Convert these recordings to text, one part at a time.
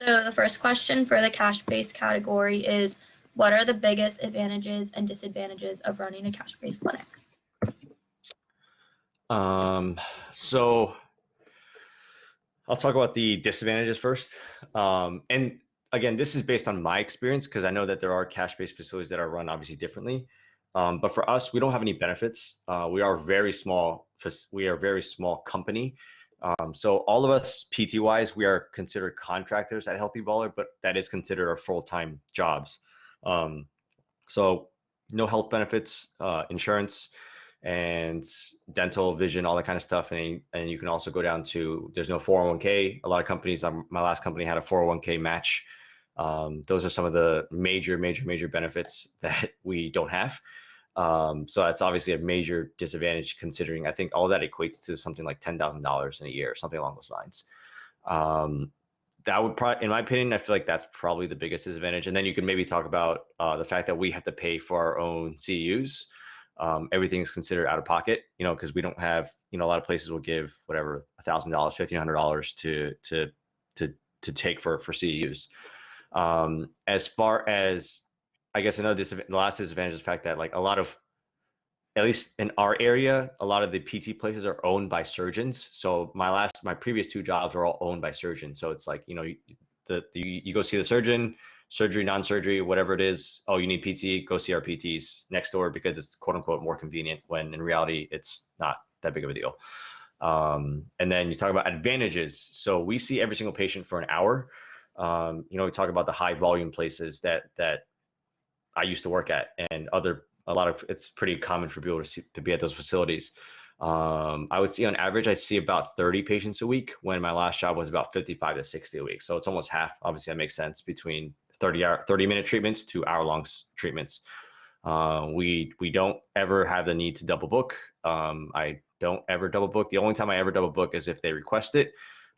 So the first question for the cash-based category is, what are the biggest advantages and disadvantages of running a cash-based clinic? So I'll talk about the disadvantages first. And again, this is based on my experience because I know that there are cash-based facilities that are run obviously differently. But for us, we don't have any benefits. We are very small. We are a very small company. So all of us PT-wise, we are considered contractors at Healthy Baller, but that is considered our full-time jobs. So no health benefits, insurance, and dental, vision, all that kind of stuff. And you can also go down to, there's no 401k. A lot of companies, my last company had a 401k match. Those are some of the major benefits that we don't have. So that's obviously a major disadvantage considering I think all that equates to something like $10,000 in a year, something along those lines. That would probably, in my opinion, I feel like that's probably the biggest disadvantage. And then you can maybe talk about the fact that we have to pay for our own CEUs. Everything is considered out of pocket, because we don't have, a lot of places will give whatever $1,000, $1,500 to take for CEUs. As far as, I guess the last disadvantage is the fact that like a lot of, at least in our area, a lot of the PT places are owned by surgeons. So my previous two jobs were all owned by surgeons. So it's like, you go see the surgeon, surgery, non-surgery, whatever it is. Oh, you need PT, go see our PTs next door because it's quote unquote more convenient when in reality, it's not that big of a deal. And then you talk about advantages. So we see every single patient for an hour. We talk about the high volume places that I used to work at, and it's pretty common for people to be at those facilities. I would see on average, I see about 30 patients a week when my last job was about 55 to 60 a week. So it's almost half. Obviously that makes sense between 30-minute treatments to hour-long treatments. We don't ever have the need to double book. I don't ever double book. The only time I ever double book is if they request it,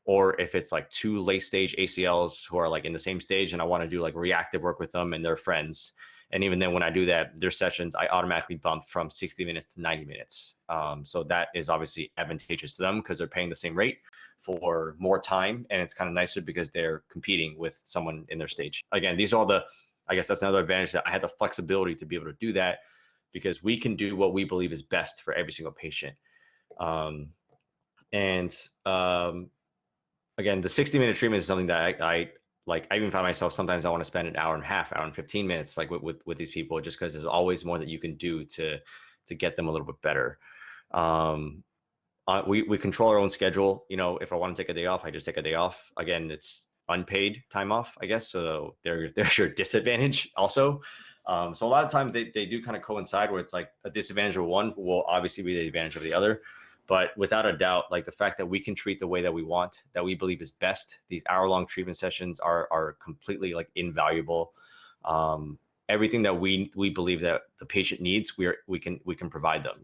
or if it's like two late stage ACLs who are like in the same stage and I want to do like reactive work with them and their friends. And even then when I do that, their sessions, I automatically bump from 60 minutes to 90 minutes. So that is obviously advantageous to them because they're paying the same rate for more time. And it's kind of nicer because they're competing with someone in their stage. Again, these are all I guess that's another advantage, that I had the flexibility to be able to do that because we can do what we believe is best for every single patient. Again, the 60-minute treatment is something that I even find myself sometimes I want to spend an hour and a half, hour and 15 minutes like with these people, just because there's always more that you can do to get them a little bit better. We control our own schedule. If I want to take a day off, I just take a day off. Again, it's unpaid time off, I guess. So there's your disadvantage also. So a lot of times they do kind of coincide where it's like a disadvantage of one will obviously be the advantage of the other. But without a doubt, like the fact that we can treat the way that we want, that we believe is best, these hour-long treatment sessions are completely like invaluable. Everything that we believe that the patient needs, we can provide them.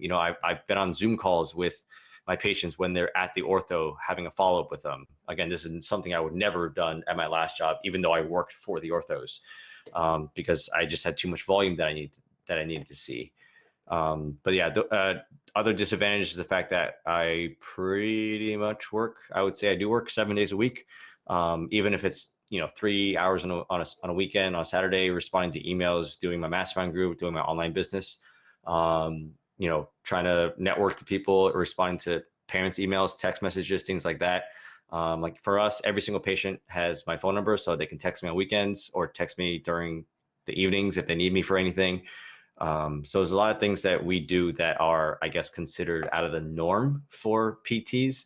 I've been on Zoom calls with my patients when they're at the ortho having a follow-up with them. Again, this is something I would never have done at my last job, even though I worked for the orthos, because I just had too much volume that I needed to see. But yeah, other disadvantage is the fact that I pretty much work. I would say I do work 7 days a week, even if it's 3 hours on a weekend, on a Saturday, responding to emails, doing my mastermind group, doing my online business, trying to network to people, responding to parents' emails, text messages, things like that. Like for us, every single patient has my phone number, so they can text me on weekends or text me during the evenings if they need me for anything. So there's a lot of things that we do that are, I guess, considered out of the norm for PTs.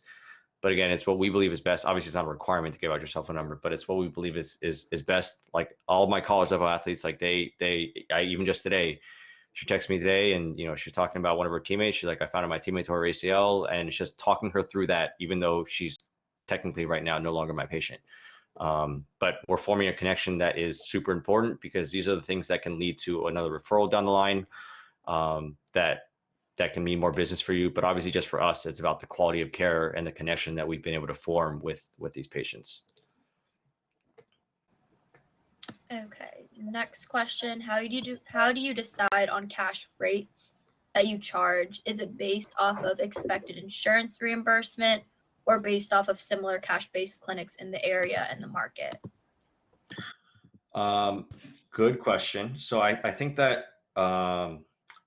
But again, it's what we believe is best. Obviously, it's not a requirement to give out your cell phone number, but it's what we believe is best. Like all of my college level athletes, like I even just today, she texted me today and, she's talking about one of her teammates. She's like, I found out my teammate tore her ACL, and it's just talking her through that, even though she's technically right now no longer my patient. But we're forming a connection that is super important because these are the things that can lead to another referral down the line, that can mean more business for you. But obviously just for us, it's about the quality of care and the connection that we've been able to form with these patients. Okay, next question. How do you decide on cash rates that you charge? Is it based off of expected insurance reimbursement or based off of similar cash-based clinics in the area and the market? Good question. So I think that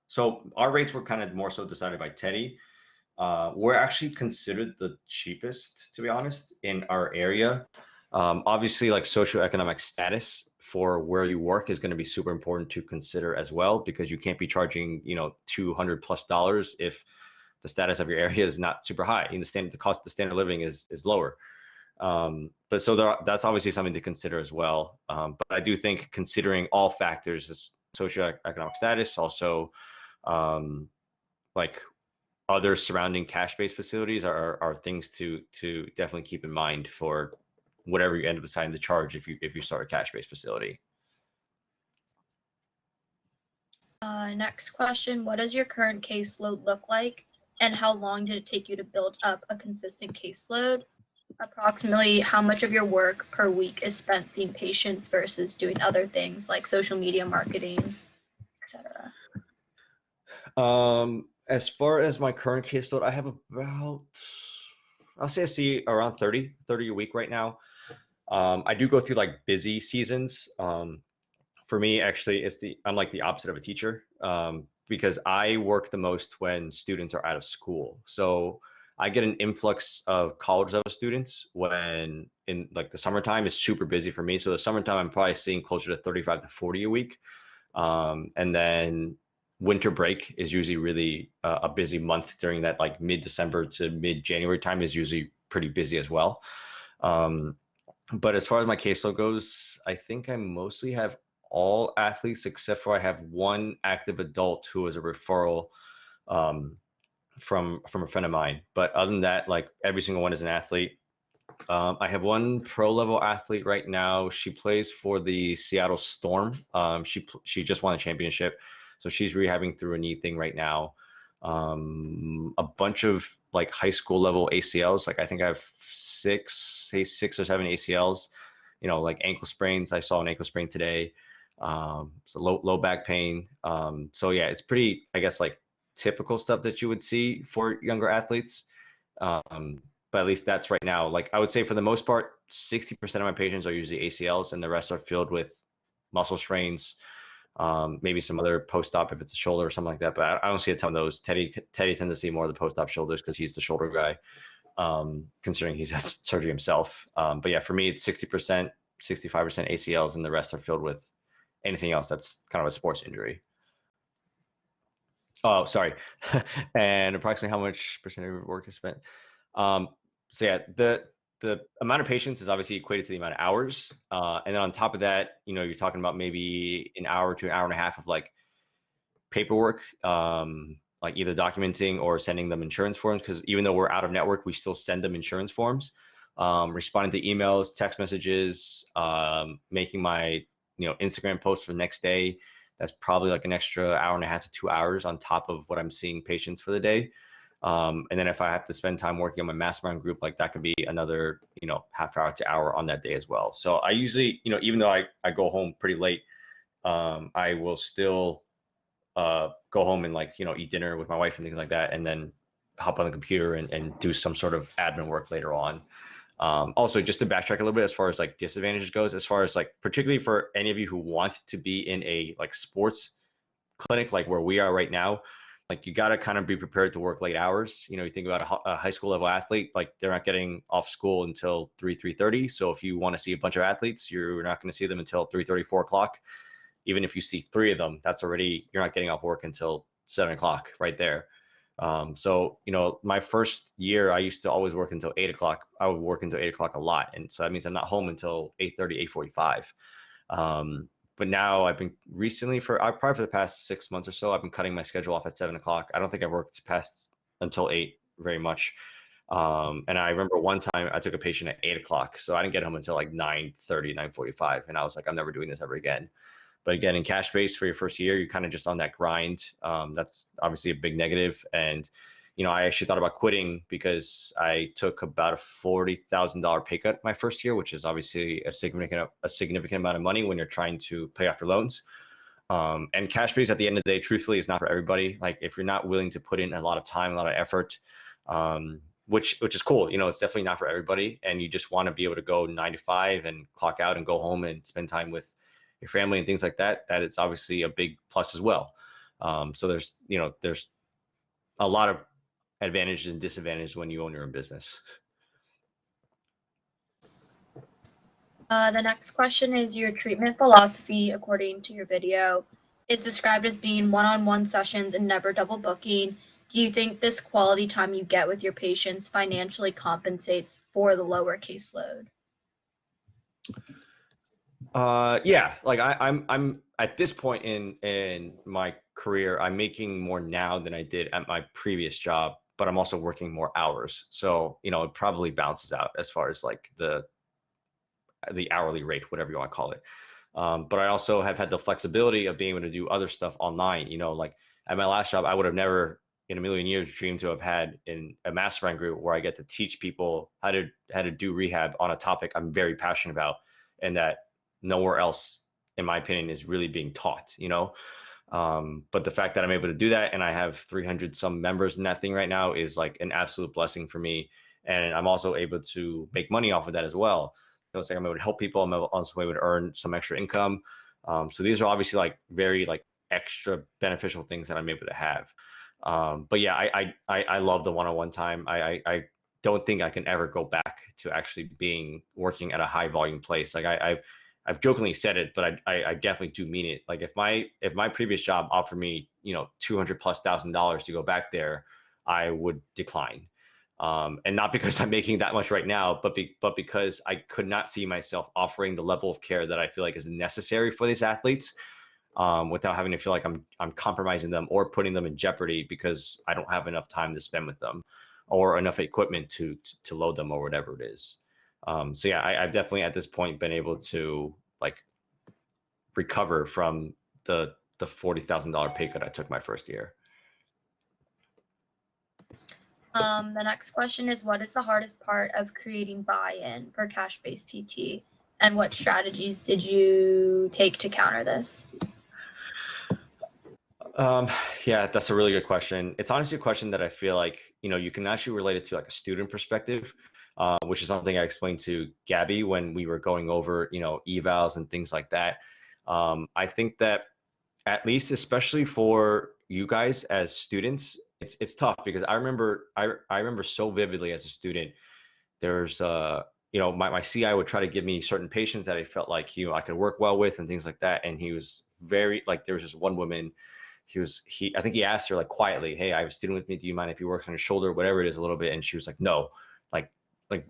so our rates were kind of more so decided by Teddy. We're actually considered the cheapest, to be honest, in our area. Obviously, like socioeconomic status for where you work is going to be super important to consider as well, because you can't be charging, $200+ if the status of your area is not super high. In the cost, the standard of living is lower. But so that's obviously something to consider as well. But I do think considering all factors, socioeconomic status, also um, like other surrounding cash-based facilities are things to definitely keep in mind for whatever you end up deciding to charge if you start a cash-based facility. Next question, what does your current caseload look like, and how long did it take you to build up a consistent caseload? Approximately how much of your work per week is spent seeing patients versus doing other things like social media marketing, etc. As far as my current caseload, I have about, I'll say I see around 30 a week right now. I do go through like busy seasons. For me, actually, I'm like the opposite of a teacher, because I work the most when students are out of school. So I get an influx of college level students when in like the summertime is super busy for me. So the summertime, I'm probably seeing closer to 35 to 40 a week. And then winter break is usually really a busy month during that like mid-December to mid-January time is usually pretty busy as well. Um, but as far as my caseload goes, I think I mostly have all athletes except for I have one active adult who is a referral um, from a friend of mine. But other than that, like every single one is an athlete. I have one pro level athlete right now. She plays for the Seattle Storm. She just won a championship, so she's rehabbing through a knee thing right now. A bunch of like high school level ACLs. Like I think I have six or seven ACLs. Like ankle sprains. I saw an ankle sprain today. So low back pain. So yeah, it's pretty, I guess, like typical stuff that you would see for younger athletes. Um, but at least that's right now. Like I would say for the most part, 60% of my patients are usually ACLs, and the rest are filled with muscle strains, maybe some other post-op if it's a shoulder or something like that. But I don't see a ton of those. Teddy tends to see more of the post-op shoulders because he's the shoulder guy, considering he's had surgery himself. But yeah, for me, it's 60%, 65% ACLs, and the rest are filled with anything else that's kind of a sports injury. Oh, sorry. And approximately how much percentage of your work is spent? Um, so yeah, the amount of patients is obviously equated to the amount of hours. And then on top of that, you're talking about maybe an hour to an hour and a half of like paperwork, like either documenting or sending them insurance forms. Because even though we're out of network, we still send them insurance forms, responding to emails, text messages, making my Instagram post for the next day. That's probably like an extra hour and a half to 2 hours on top of what I'm seeing patients for the day. And then if I have to spend time working on my mastermind group, like that could be another, half hour to hour on that day as well. So I usually, even though I go home pretty late, I will still go home and like, eat dinner with my wife and things like that, and then hop on the computer and do some sort of admin work later on. Also, just to backtrack a little bit as far as like disadvantages goes, as far as like particularly for any of you who want to be in a like sports clinic like where we are right now, like you got to kind of be prepared to work late hours. You think about a high school level athlete, like they're not getting off school until 3:30. So if you want to see a bunch of athletes, you're not going to see them until 3:30, 4 o'clock. Even if you see three of them, that's already, you're not getting off work until 7 o'clock right there. So, my first year, I used to always work until 8 o'clock. I would work until 8 o'clock a lot. And so that means I'm not home until 8:30, 8:45. But now I've been recently probably for the past 6 months or so, I've been cutting my schedule off at 7 o'clock. I don't think I've worked past until 8 very much. And I remember one time I took a patient at 8 o'clock. So I didn't get home until like 9:30, 9:45. And I was like, I'm never doing this ever again. But again, in cash base for your first year, you're kind of just on that grind. That's obviously a big negative. And, I actually thought about quitting because I took about a $40,000 pay cut my first year, which is obviously a significant amount of money when you're trying to pay off your loans. And cash base at the end of the day, truthfully, is not for everybody. Like if you're not willing to put in a lot of time, a lot of effort, which is cool. You know, it's definitely not for everybody, and you just want to be able to go 9 to 5 and clock out and go home and spend time with your family and things like that. That is obviously a big plus as well. So there's, you know, there's a lot of advantages and disadvantages when you own your own business. The next question is your treatment philosophy, according to your video, is described as being one-on-one sessions and never double booking. Do you think this quality time you get with your patients financially compensates for the lower caseload? Yeah, like I'm at this point in my career, I'm making more now than I did at my previous job, but I'm also working more hours. So, you know, it probably balances out as far as like the hourly rate, whatever you want to call it. But I also have had the flexibility of being able to do other stuff online. You know, like at my last job, I would have never in a million years dreamed to have had in a mastermind group where I get to teach people how to do rehab on a topic I'm very passionate about, and that nowhere else, in my opinion, is really being taught. You know, but the fact that I'm able to do that and I have 300 some members in that thing right now is like an absolute blessing for me. And I'm also able to make money off of that as well. So it's like I'm able to help people. I'm also able to earn some extra income. So these are obviously like very like extra beneficial things that I'm able to have. But yeah, I love the one-on-one time. I don't think I can ever go back to actually being working at a high volume place. Like I've jokingly said it, but I definitely do mean it. Like if my previous job offered me, you know, $200,000+ to go back there, I would decline. And not because I'm making that much right now, but because I could not see myself offering the level of care that I feel like is necessary for these athletes, without having to feel like I'm compromising them or putting them in jeopardy because I don't have enough time to spend with them, or enough equipment to load them or whatever it is. So yeah, I've definitely at this point been able to like recover from the $40,000 pay cut I took my first year. The next question is, what is the hardest part of creating buy-in for cash-based PT, and what strategies did you take to counter this? Um, yeah, that's a really good question. It's honestly a question that I feel like, you know, you can actually relate it to like a student perspective, which is something I explained to Gabby when we were going over, you know, evals and things like that. I think that at least, especially for you guys as students, it's tough because I remember so vividly as a student. There's you know, my CI would try to give me certain patients that I felt like, you know, I could work well with and things like that. And he was very like, there was just one woman, I think he asked her like quietly, hey, I have a student with me, do you mind if he works on his shoulder, whatever it is, a little bit? And she was like, no, like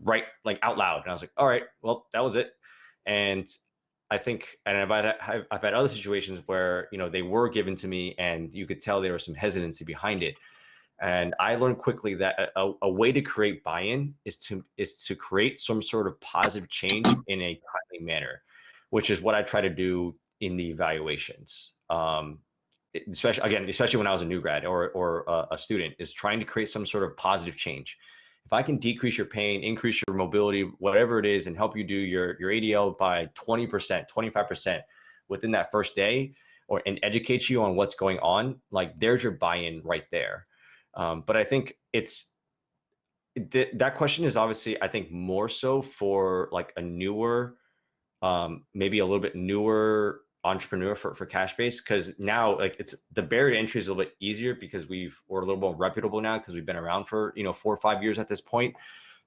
right, like out loud. And I was like, all right, well, that was it. And I think, and I've had other situations where, you know, they were given to me and you could tell there was some hesitancy behind it. And I learned quickly that a way to create buy-in is to create some sort of positive change in a timely manner, which is what I try to do in the evaluations. Especially when I was a new grad or a student, is trying to create some sort of positive change. If I can decrease your pain, increase your mobility, whatever it is, and help you do your ADL by 20%, 25% within that first day, and educate you on what's going on, like there's your buy-in right there. But I think that question is obviously, I think, more so for like a newer, maybe a little bit newer entrepreneur for cash base, because now like it's the barrier to entry is a little bit easier because we're a little more reputable now because we've been around for, you know, 4 or 5 years at this point.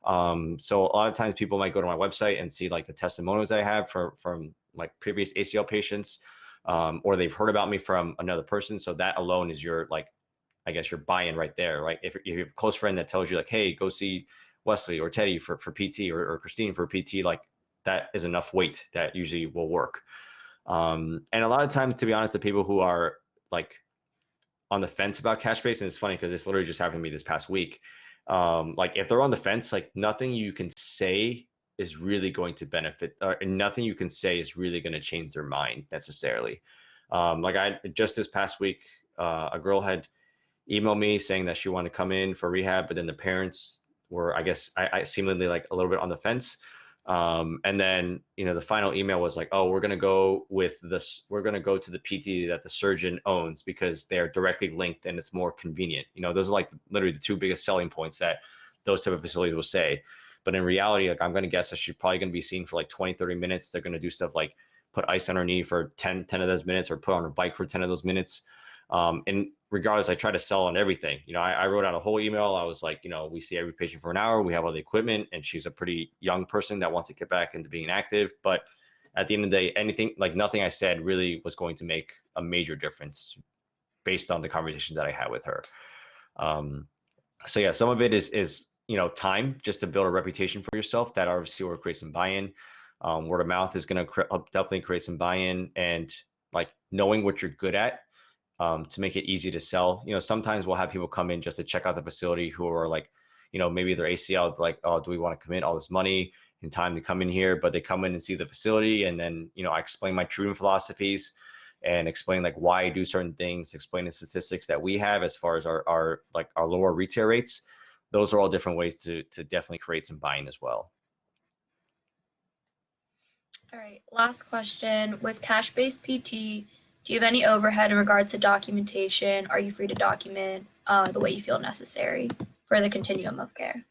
So a lot of times people might go to my website and see like the testimonials I have from like previous ACL patients, or they've heard about me from another person. So that alone is your like, I guess, your buy-in right there, right? If you have a close friend that tells you like, hey, go see Wesley or Teddy for PT, or Christine for PT, like that is enough weight that usually will work. And a lot of times, to be honest, the people who are like on the fence about cash base, and it's funny because this literally just happened to me this past week. Like if they're on the fence, like nothing you can say is really going to benefit, or nothing you can say is really going to change their mind necessarily. Like I just this past week, a girl had emailed me saying that she wanted to come in for rehab, but then the parents were, I guess, I seemingly like a little bit on the fence. And then, you know, the final email was like, oh, we're going to go with this. We're going to go to the PT that the surgeon owns because they're directly linked and it's more convenient. You know, those are like literally the two biggest selling points that those type of facilities will say. But in reality, like I'm going to guess that she's probably going to be seen for like 20, 30 minutes. They're going to do stuff like put ice on her knee for 10 of those minutes, or put on her bike for 10 of those minutes. And regardless, I try to sell on everything. I wrote out a whole email. I was like, we see every patient for an hour. We have all the equipment, and she's a pretty young person that wants to get back into being active. But at the end of the day, nothing I said really was going to make a major difference based on the conversation that I had with her. So yeah, some of it is time, just to build a reputation for yourself. That obviously will create some buy-in. Word of mouth is going to definitely create some buy-in, and like knowing what you're good at, to make it easy to sell. Sometimes we'll have people come in just to check out the facility who are like, maybe their ACL, like, oh, do we want to commit all this money and time to come in here? But they come in and see the facility, and then I explain my treatment philosophies and explain like why I do certain things, explain the statistics that we have as far as our lower retail rates. Those are all different ways to definitely create some buy-in as well. All right, last question. With cash-based PT, do you have any overhead in regards to documentation? Are you free to document the way you feel necessary for the continuum of care?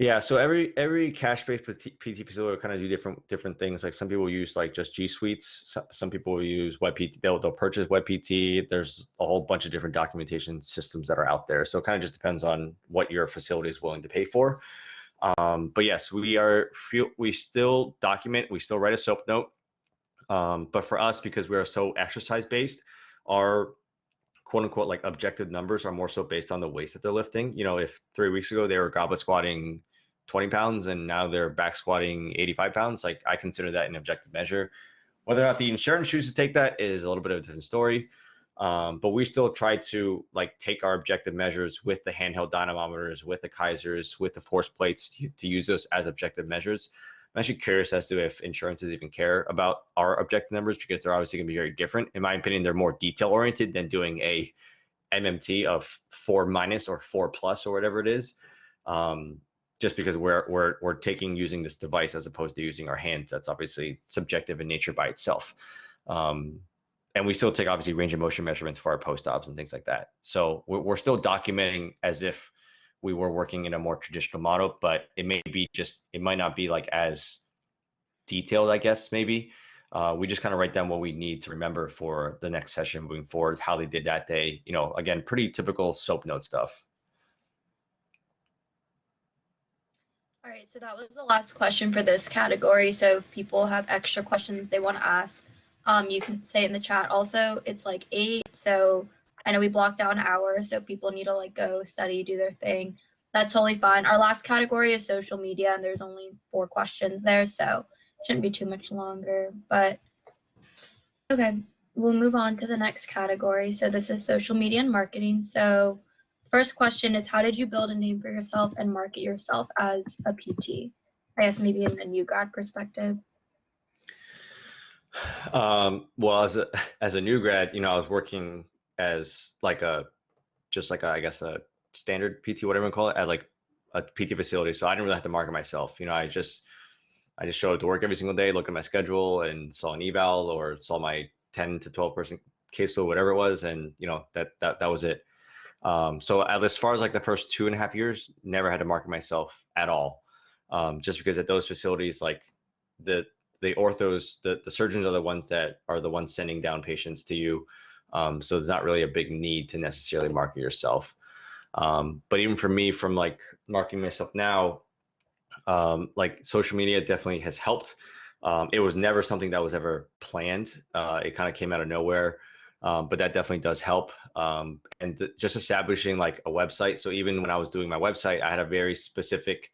Yeah, so every cash-based PT facility will kind of do different things. Like some people use like just G Suites. Some people will use Web PT. They'll purchase Web PT. There's a whole bunch of different documentation systems that are out there. So it kind of just depends on what your facility is willing to pay for. But yes, we still document. We still write a SOAP note. But for us, because we are so exercise based, our quote unquote like objective numbers are more so based on the weights that they're lifting. If 3 weeks ago they were goblet squatting 20 pounds and now they're back squatting 85 pounds, like I consider that an objective measure. Whether or not the insurance chooses to take that is a little bit of a different story. But we still try to like take our objective measures with the handheld dynamometers, with the Kaisers, with the force plates to use those as objective measures. I'm actually curious as to if insurances even care about our objective numbers, because they're obviously going to be very different. In my opinion, they're more detail oriented than doing a MMT of 4 minus or 4 plus or whatever it is. Just because we're using this device as opposed to using our hands. That's obviously subjective in nature by itself. And we still take obviously range of motion measurements for our post-ops and things like that. So we're still documenting as if we were working in a more traditional model, but it might not be like as detailed, I guess, maybe. We just kind of write down what we need to remember for the next session moving forward, how they did that day. Again, pretty typical SOAP note stuff. All right, so that was the last question for this category. So if people have extra questions they want to ask, you can say in the chat. Also, it's like 8, so I know we blocked out an hour, so people need to like go study, do their thing. That's totally fine. Our last category is social media, and there's only 4 questions there, so it shouldn't be too much longer. But okay, we'll move on to the next category. So this is social media and marketing. So first question is, how did you build a name for yourself and market yourself as a PT? I guess maybe in a new grad perspective. Well, as a new grad, I was working as like I guess a standard PT, whatever you call it, at like a PT facility. So I didn't really have to market myself. I just showed up to work every single day, look at my schedule, and saw an eval or saw my 10 to 12 person caseload, whatever it was, and that was it. So as far as like the first 2.5 years, never had to market myself at all, just because at those facilities, like the orthos, the surgeons are the ones sending down patients to you. So there's not really a big need to necessarily market yourself. But even for me, from like marketing myself now, like social media definitely has helped. It was never something that was ever planned. It kind of came out of nowhere. But that definitely does help. And just establishing like a website. So even when I was doing my website, I had a very specific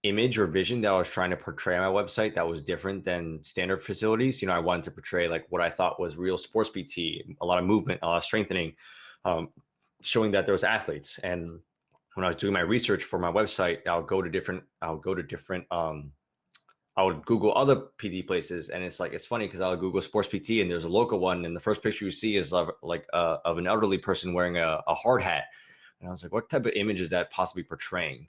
image or vision that I was trying to portray on my website that was different than standard facilities. I wanted to portray like what I thought was real sports PT, a lot of movement, a lot of strengthening, showing that there was athletes. And when I was doing my research for my website, I would Google other PT places, and it's funny because I'll Google sports PT and there's a local one, and the first picture you see is of an elderly person wearing a hard hat. And I was like, what type of image is that possibly portraying?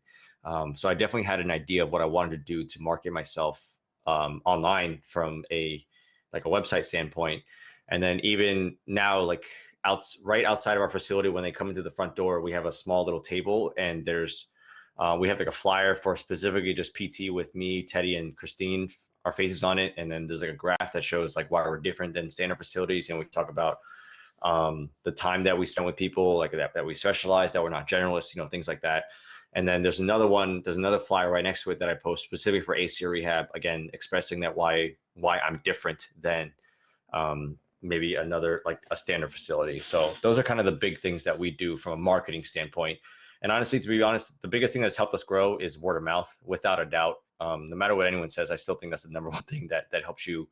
So I definitely had an idea of what I wanted to do to market myself online from a website standpoint. And then even now, like right outside of our facility. When they come into the front door, we have a small little table, and we have like a flyer for specifically just PT with me, Teddy, and Christine, our faces on it. And then there's like a graph that shows like why we're different than standard facilities. And we talk about the time that we spend with people, like that we specialize, that we're not generalists, things like that. And then there's another flyer right next to it that I post specifically for ACL rehab, again, expressing that why I'm different than maybe another, like a standard facility. So those are kind of the big things that we do from a marketing standpoint. And honestly, to be honest, the biggest thing that's helped us grow is word of mouth, without a doubt. No matter what anyone says, I still think that's the number one thing that helps you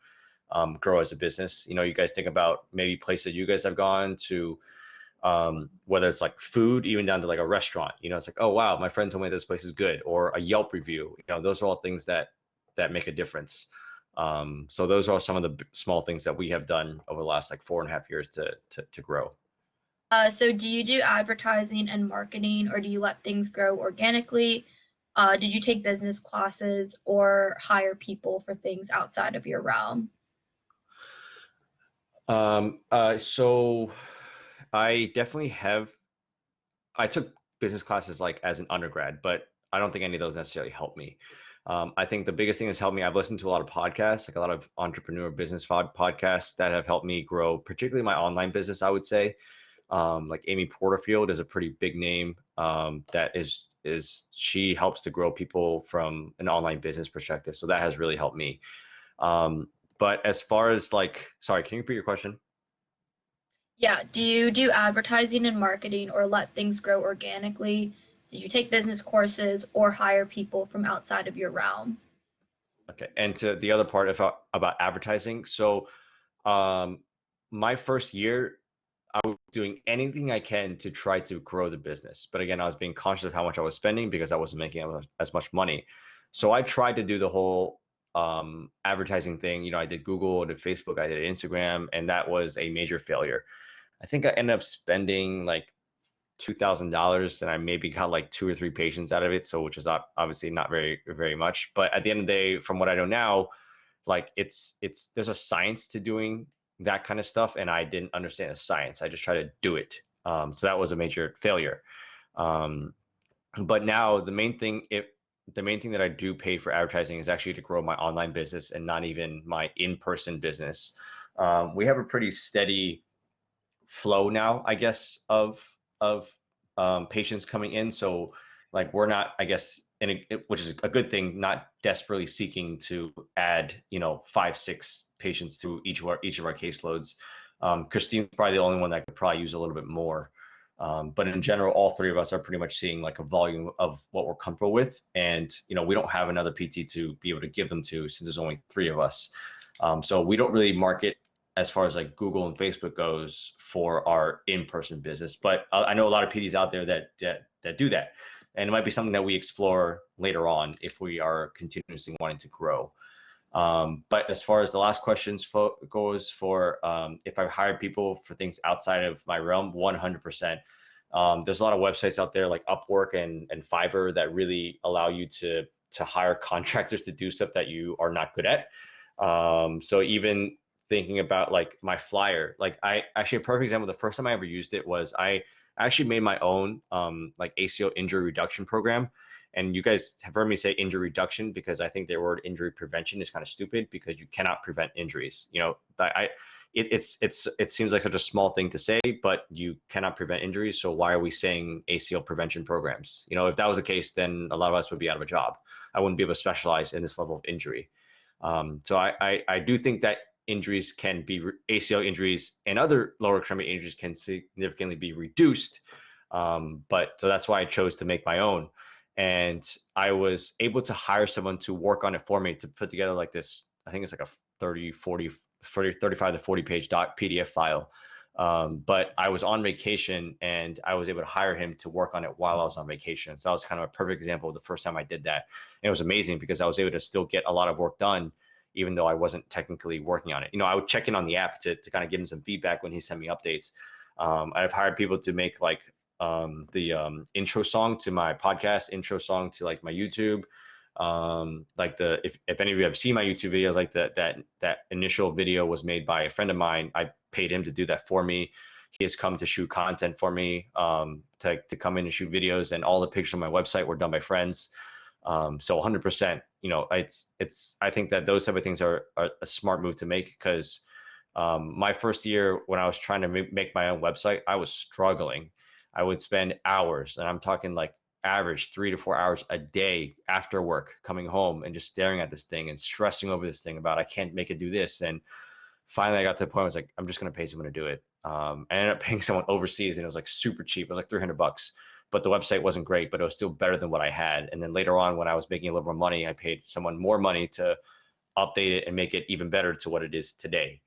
grow as a business. You guys think about maybe places you guys have gone to, whether it's like food, even down to like a restaurant. It's like, oh wow, my friend told me this place is good, or a Yelp review. Those are all things that make a difference. So those are some of the small things that we have done over the last like 4.5 years to grow. So do you do advertising and marketing, or do you let things grow organically? Did you take business classes or hire people for things outside of your realm? So I definitely I took business classes like as an undergrad, but I don't think any of those necessarily helped me. I think the biggest thing that's helped me, I've listened to a lot of podcasts, like a lot of entrepreneur business podcasts that have helped me grow, particularly my online business, I would say. Like Amy Porterfield is a pretty big name. That she helps to grow people from an online business perspective. So that has really helped me. But as far as like, sorry, can you repeat your question? Yeah, do you do advertising and marketing or let things grow organically? Did you take business courses or hire people from outside of your realm? Okay. And to the other part about advertising. So, um, my first year, I was doing anything I can to try to grow the business. But again, I was being conscious of how much I was spending because I wasn't making as much money. So I tried to do the whole advertising thing. I did Google, I did Facebook, I did Instagram, and that was a major failure. I think I ended up spending like $2,000, and I maybe got like 2 or 3 patients out of it. So which is obviously not very, very much. But at the end of the day, from what I know now, like there's a science to doing that kind of stuff, and I didn't understand the science. I just tried to do it. So that was a major failure. Um, but now the main thing that I do pay for advertising is actually to grow my online business and not even my in-person business. We have a pretty steady flow now, I guess, of patients coming in. So like we're not, I guess, which is a good thing, not desperately seeking to add, 5, 6 patients to each of our caseloads. Christine's probably the only one that could probably use a little bit more. But in general, all three of us are pretty much seeing like a volume of what we're comfortable with. And, we don't have another PT to be able to give them to since there's only 3 of us. So we don't really market as far as like Google and Facebook goes for our in-person business. But I know a lot of PDs out there that do that. And it might be something that we explore later on if we are continuously wanting to grow. But as far as the last questions goes for if I hire people for things outside of my realm, 100%. There's a lot of websites out there like Upwork and Fiverr that really allow you to hire contractors to do stuff that you are not good at. So even thinking about like my flyer, like I actually, a perfect example, the first time I ever used it was I actually made my own like ACL injury reduction program. And you guys have heard me say injury reduction because I think the word injury prevention is kind of stupid because you cannot prevent injuries. It seems like such a small thing to say, but you cannot prevent injuries. So why are we saying ACL prevention programs? If that was the case, then a lot of us would be out of a job. I wouldn't be able to specialize in this level of injury. So I do think that injuries can be ACL injuries and other lower extremity injuries can significantly be reduced. But so that's why I chose to make my own. And I was able to hire someone to work on it for me to put together like this, I think it's like a 35 to 40 page PDF file. But I was on vacation and I was able to hire him to work on it while I was on vacation. So that was kind of a perfect example of the first time I did that. And it was amazing because I was able to still get a lot of work done, even though I wasn't technically working on it. I would check in on the app to kind of give him some feedback when he sent me updates. I've hired people to make like the intro song to my podcast, intro song to like my YouTube. Like if any of you have seen my YouTube videos, like that initial video was made by a friend of mine. I paid him to do that for me. He has come to shoot content for me, to come in and shoot videos, and all the pictures on my website were done by friends. So 100%, I think that those type of things are a smart move to make, because my first year when I was trying to make my own website, I was struggling. I would spend hours, and I'm talking like average 3 to 4 hours a day after work, coming home and just staring at this thing and stressing over this thing about I can't make it do this. And finally I got to the point where I was like, I'm just going to pay someone to do it. I ended up paying someone overseas, and it was like super cheap. It was like $300, but the website wasn't great, but it was still better than what I had. And then later on, when I was making a little more money, I paid someone more money to update it and make it even better to what it is today.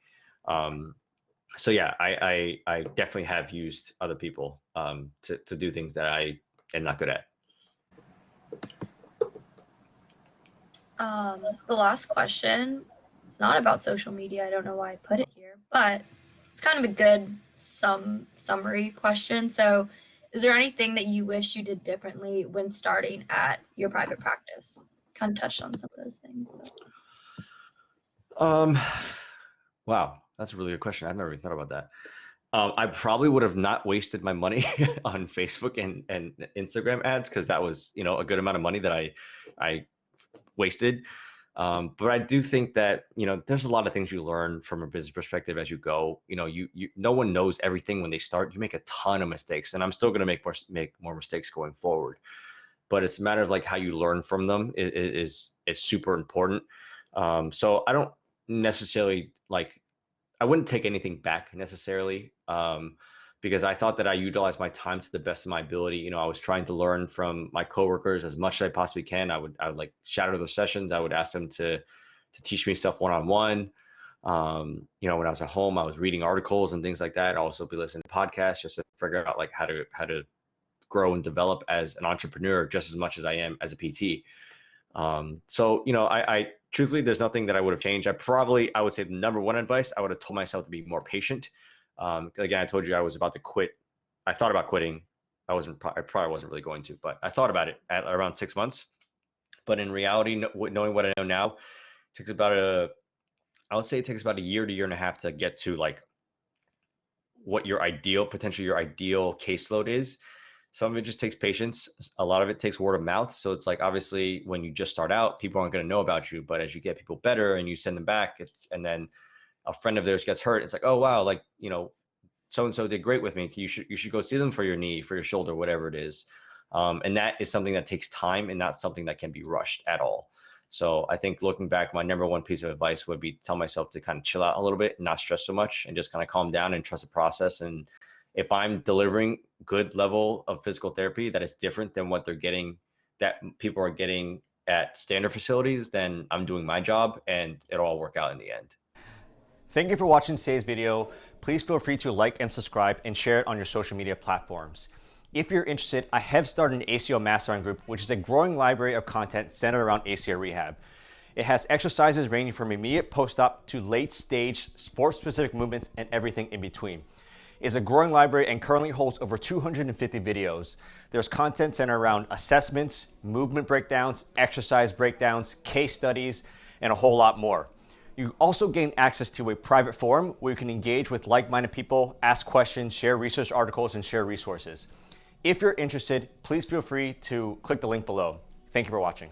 So yeah, I definitely have used other people to do things that I am not good at. The last question is not about social media. I don't know why I put it here, but it's kind of a good summary question. So, is there anything that you wish you did differently when starting at your private practice? Kind of touched on some of those things. Wow, that's a really good question. I've never even thought about that. I probably would have not wasted my money on Facebook and Instagram ads, because that was, a good amount of money that I wasted. But I do think that, there's a lot of things you learn from a business perspective as you go. No one knows everything when they start. You make a ton of mistakes, and I'm still going to make more mistakes going forward. But it's a matter of like how you learn from them is super important. So I don't necessarily I wouldn't take anything back necessarily, because I thought that I utilized my time to the best of my ability. I was trying to learn from my coworkers as much as I possibly can. I would like shadow those sessions. I would ask them to teach me stuff one-on-one. When I was at home, I was reading articles and things like that. I'd also be listening to podcasts just to figure out like how to grow and develop as an entrepreneur just as much as I am as a PT. So, I truthfully, there's nothing that I would have changed. I would say the number one advice, I would have told myself to be more patient. Again, I told you I was about to quit. I thought about quitting. I probably wasn't really going to, but I thought about it at around 6 months. But in reality, knowing what I know now, I would say it takes about a year to year and a half to get to like what potentially your ideal caseload is. Some of it just takes patience. A lot of it takes word of mouth. So it's like, obviously when you just start out, people aren't going to know about you, but as you get people better and you send them back, and then a friend of theirs gets hurt, it's like, oh wow, like, so-and-so did great with me. You should go see them for your knee, for your shoulder, whatever it is. And that is something that takes time and not something that can be rushed at all. So I think looking back, my number one piece of advice would be tell myself to kind of chill out a little bit and not stress so much, and just kind of calm down and trust the process. And if I'm delivering good level of physical therapy that is different than what that people are getting at standard facilities, then I'm doing my job and it'll all work out in the end. Thank you for watching today's video. Please feel free to like and subscribe and share it on your social media platforms. If you're interested, I have started an ACL Mastermind group, which is a growing library of content centered around ACL rehab. It has exercises ranging from immediate post-op to late-stage sports-specific movements and everything in between. It's a growing library and currently holds over 250 videos. There's content centered around assessments, movement breakdowns, exercise breakdowns, case studies, and a whole lot more. You also gain access to a private forum where you can engage with like-minded people, ask questions, share research articles, and share resources. If you're interested, please feel free to click the link below. Thank you for watching.